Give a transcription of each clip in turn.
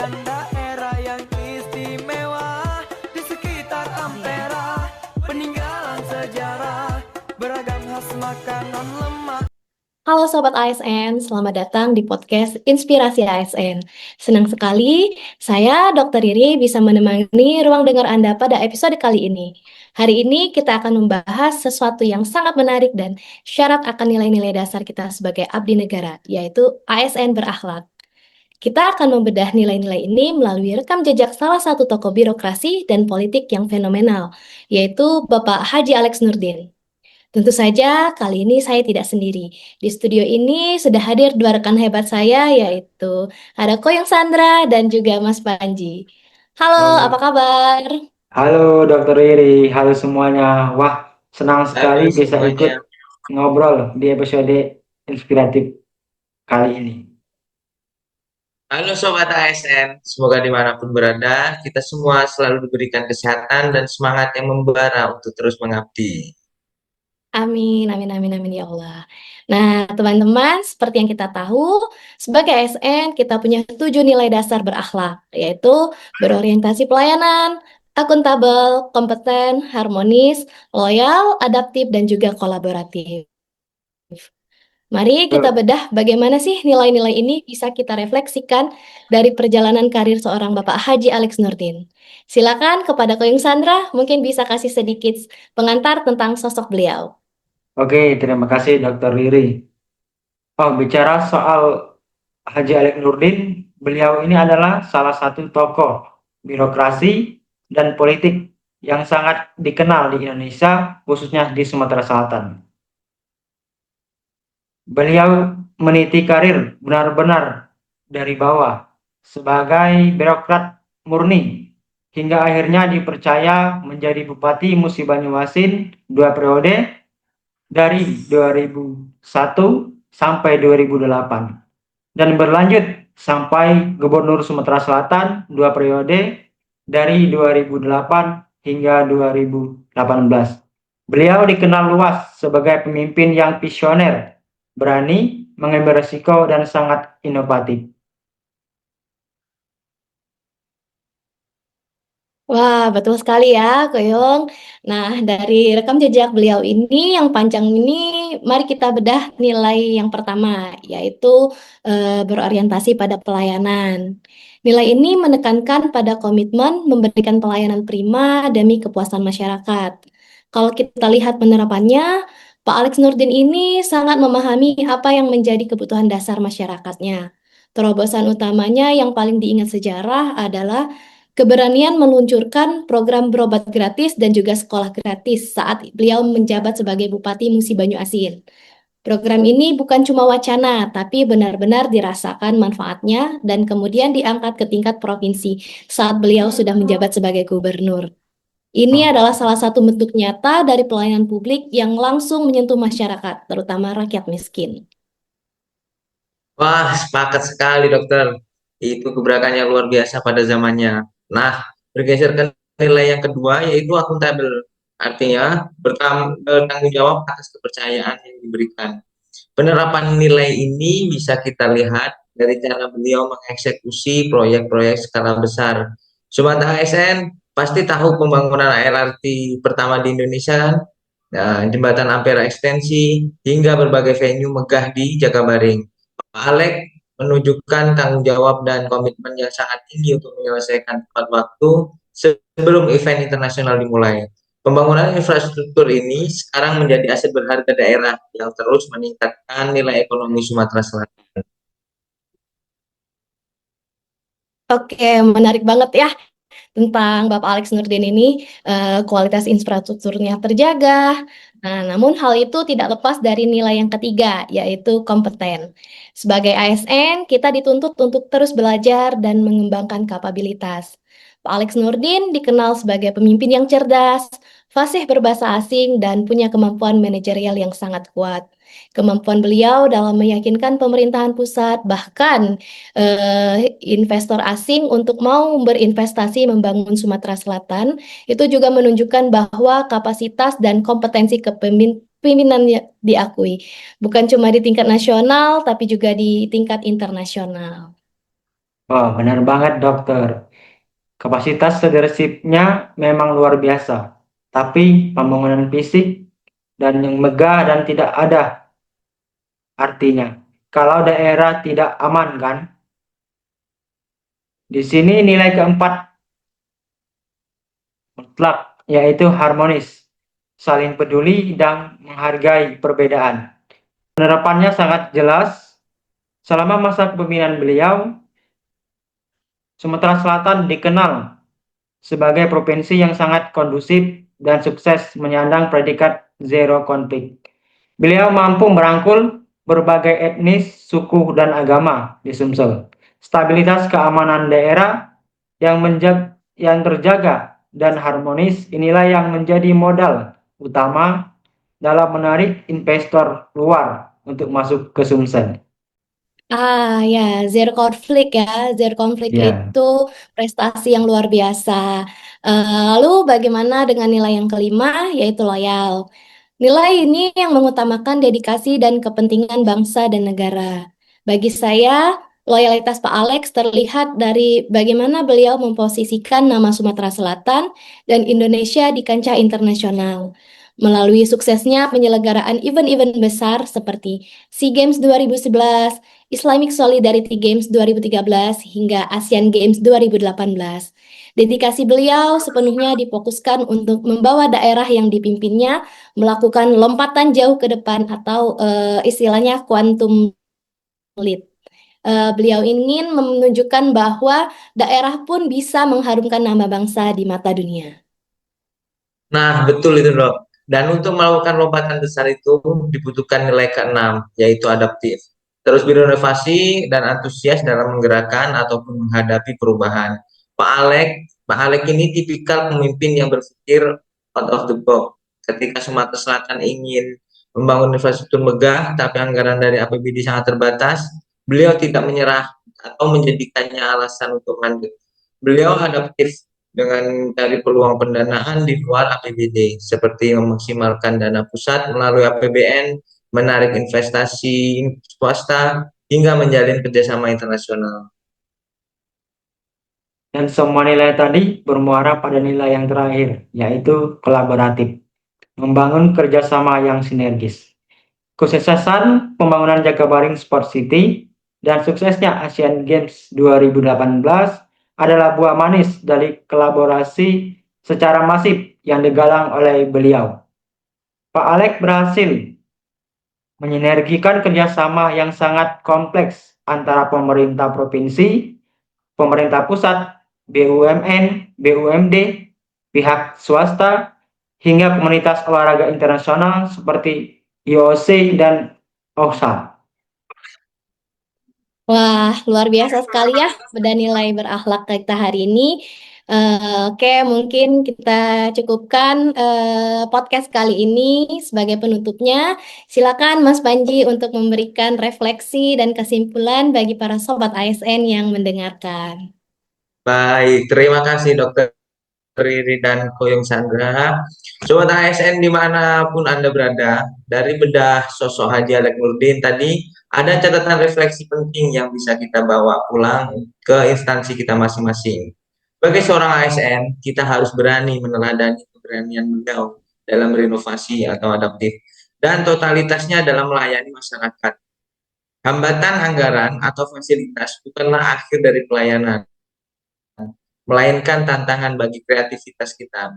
Bagian daerah yang istimewa di sekitar Ampera, peninggalan sejarah, beragam khas makanan lemak. Halo Sobat ASN, selamat datang di podcast Inspirasi ASN. Senang sekali saya Dr. Riri bisa menemani ruang dengar Anda pada episode kali ini. Hari ini kita akan membahas sesuatu yang sangat menarik dan syarat akan nilai-nilai dasar kita sebagai abdi negara, yaitu ASN berakhlak. Kita akan membedah nilai-nilai ini melalui rekam jejak salah satu tokoh birokrasi dan politik yang fenomenal, yaitu Bapak Haji Alex Nurdin. Tentu saja kali ini saya tidak sendiri. Di studio ini sudah hadir dua rekan hebat saya, yaitu ada Koyong Sandra dan juga Mas Panji. Halo, Halo, apa kabar? halo Dokter Riri, halo semuanya. Wah, senang sekali Halo bisa ikut semuanya. ngobrol di episode inspiratif kali ini. Halo Sobat ASN. Semoga dimanapun berada, kita semua selalu diberikan kesehatan dan semangat yang membara untuk terus mengabdi. Amin, amin, amin, amin ya Allah. Nah, teman-teman, seperti yang kita tahu, sebagai ASN kita punya 7 nilai dasar berakhlak, yaitu berorientasi pelayanan, akuntabel, kompeten, harmonis, loyal, adaptif, dan juga kolaboratif. Mari kita Betul. bedah bagaimana sih nilai-nilai ini bisa kita refleksikan dari perjalanan karir seorang Bapak Haji Alex Nurdin. Silakan kepada Koyung Sandra, mungkin bisa kasih sedikit pengantar tentang sosok beliau. Oke, terima kasih Dokter Riri. Oh, bicara soal Haji Alex Nurdin, beliau ini adalah salah satu tokoh birokrasi dan politik yang sangat dikenal di Indonesia, khususnya di Sumatera Selatan. Beliau meniti karir benar-benar dari bawah sebagai birokrat murni hingga akhirnya dipercaya menjadi Bupati Musi Banyuasin 2 periode dari 2001 sampai 2008 dan berlanjut sampai Gubernur Sumatera Selatan 2 periode dari 2008 hingga 2018. Beliau dikenal luas sebagai pemimpin yang visioner, berani, mengambil resiko, dan sangat inovatif. Wah, betul sekali ya, Koyong. Nah, dari rekam jejak beliau ini yang panjang ini, mari kita bedah nilai yang pertama, yaitu berorientasi pada pelayanan. Nilai ini menekankan pada komitmen memberikan pelayanan prima demi kepuasan masyarakat. Kalau kita lihat penerapannya, Pak Alex Nurdin ini sangat memahami apa yang menjadi kebutuhan dasar masyarakatnya. Terobosan utamanya yang paling diingat sejarah adalah keberanian meluncurkan program berobat gratis dan juga sekolah gratis saat beliau menjabat sebagai Bupati Musi Banyu Asin. Program ini bukan cuma wacana, tapi benar-benar dirasakan manfaatnya dan kemudian diangkat ke tingkat provinsi saat beliau sudah menjabat sebagai gubernur. Ini adalah salah satu bentuk nyata dari pelayanan publik yang langsung menyentuh masyarakat, terutama rakyat miskin. Wah, sepakat sekali dokter. Itu gebrakannya luar biasa pada zamannya. Nah, bergeser ke nilai yang kedua yaitu akuntabel. Artinya bertanggung jawab atas kepercayaan yang diberikan. Penerapan nilai ini bisa kita lihat dari cara beliau mengeksekusi proyek-proyek skala besar. Sobat ASN pasti tahu pembangunan LRT pertama di Indonesia kan? Nah, jembatan Ampera ekstensi hingga berbagai venue megah di Jakabaring. Pak Alek menunjukkan tanggung jawab dan komitmen yang sangat tinggi untuk menyelesaikan tepat waktu sebelum event internasional dimulai. Pembangunan infrastruktur ini sekarang menjadi aset berharga daerah yang terus meningkatkan nilai ekonomi Sumatera Selatan. Oke, menarik banget ya tentang Bapak Alex Nurdin ini, kualitas infrastrukturnya terjaga. Nah, namun hal itu tidak lepas dari nilai yang ketiga, yaitu kompeten. Sebagai ASN, kita dituntut untuk terus belajar dan mengembangkan kapabilitas. Pak Alex Nurdin dikenal sebagai pemimpin yang cerdas, fasih berbahasa asing, dan punya kemampuan manajerial yang sangat kuat. Kemampuan beliau dalam meyakinkan pemerintahan pusat, bahkan investor asing untuk mau berinvestasi membangun Sumatera Selatan, itu juga menunjukkan bahwa kapasitas dan kompetensi kepemimpinannya diakui. Bukan cuma di tingkat nasional, tapi juga di tingkat internasional. Oh, benar banget dokter. Kapasitas leadership-nya memang luar biasa. Tapi pembangunan fisik dan yang megah dan tidak ada artinya. Kalau daerah tidak aman kan? Di sini nilai keempat mutlak, yaitu harmonis, saling peduli dan menghargai perbedaan. Penerapannya sangat jelas. Selama masa kepemimpinan beliau, Sumatera Selatan dikenal sebagai provinsi yang sangat kondusif dan sukses menyandang predikat zero konflik. Beliau mampu merangkul berbagai etnis, suku, dan agama di Sumsel. Stabilitas keamanan daerah yang terjaga dan harmonis inilah yang menjadi modal utama dalam menarik investor luar untuk masuk ke Sumsel. Ya, zero konflik ya. Zero konflik Ya. itu prestasi yang luar biasa. Lalu bagaimana dengan nilai yang kelima, yaitu loyal. Nilai ini yang mengutamakan dedikasi dan kepentingan bangsa dan negara. Bagi saya, loyalitas Pak Alex terlihat dari bagaimana beliau memposisikan nama Sumatera Selatan dan Indonesia di kancah internasional. Melalui suksesnya penyelenggaraan event-event besar seperti SEA Games 2011, Islamic Solidarity Games 2013, hingga Asian Games 2018. Dedikasi beliau sepenuhnya difokuskan untuk membawa daerah yang dipimpinnya melakukan lompatan jauh ke depan atau istilahnya quantum leap. Beliau ingin menunjukkan bahwa daerah pun bisa mengharumkan nama bangsa di mata dunia. Nah, betul itu dok. Dan untuk melakukan lompatan besar itu dibutuhkan nilai keenam, yaitu adaptif. Terus berinovasi dan antusias dalam menggerakkan ataupun menghadapi perubahan. Pak Alek ini tipikal pemimpin yang berpikir out of the box. Ketika Sumatera Selatan ingin membangun infrastruktur megah, tapi anggaran dari APBD sangat terbatas, beliau tidak menyerah atau menjadikannya alasan untuk lanjut. Beliau adaptif dengan cari peluang pendanaan di luar APBD, seperti memaksimalkan dana pusat melalui APBN, menarik investasi swasta, hingga menjalin kerjasama internasional. Dan semua nilai tadi bermuara pada nilai yang terakhir, yaitu kolaboratif, membangun kerjasama yang sinergis. Kesuksesan pembangunan Jakabaring Sport City dan suksesnya Asian Games 2018 adalah buah manis dari kolaborasi secara masif yang digalang oleh beliau. Pak Alex berhasil menyinergikan kerjasama yang sangat kompleks antara pemerintah provinsi, pemerintah pusat, BUMN, BUMD, pihak swasta, hingga komunitas olahraga internasional seperti IOC dan OSA. Wah, luar biasa sekali ya beda nilai berakhlak kita hari ini. Oke, mungkin kita cukupkan podcast kali ini sebagai penutupnya. Silakan Mas Panji untuk memberikan refleksi dan kesimpulan bagi para sobat ASN yang mendengarkan. Baik, terima kasih Dokter Riri dan Koyong Sandra. Sobat ASN dimanapun Anda berada, dari bedah sosok Haji Alek Nurdin tadi, ada catatan refleksi penting yang bisa kita bawa pulang ke instansi kita masing-masing. Sebagai seorang ASN, kita harus berani meneladani keberanian beliau dalam berinovasi atau adaptif, dan totalitasnya dalam melayani masyarakat. Hambatan anggaran atau fasilitas bukanlah akhir dari pelayanan, melainkan tantangan bagi kreativitas kita.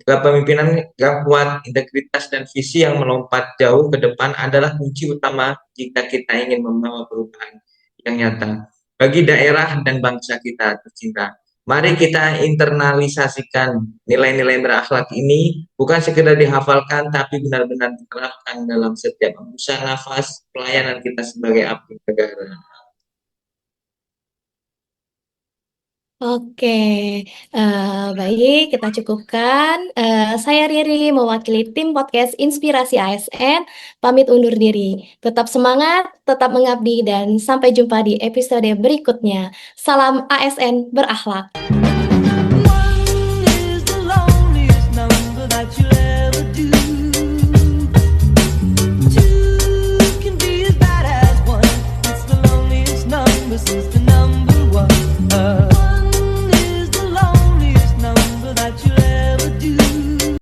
Kepemimpinan yang kuat, integritas, dan visi yang melompat jauh ke depan adalah kunci utama jika kita ingin membawa perubahan yang nyata bagi daerah dan bangsa kita tercinta. Mari kita internalisasikan nilai-nilai berakhlak ini, bukan sekedar dihafalkan, tapi benar-benar diterapkan dalam setiap hembusan nafas pelayanan kita sebagai abdi negara. Oke, baik, kita cukupkan. Saya Riri, mewakili tim podcast Inspirasi ASN, pamit undur diri. Tetap semangat, tetap mengabdi, dan sampai jumpa di episode berikutnya. Salam ASN berakhlak.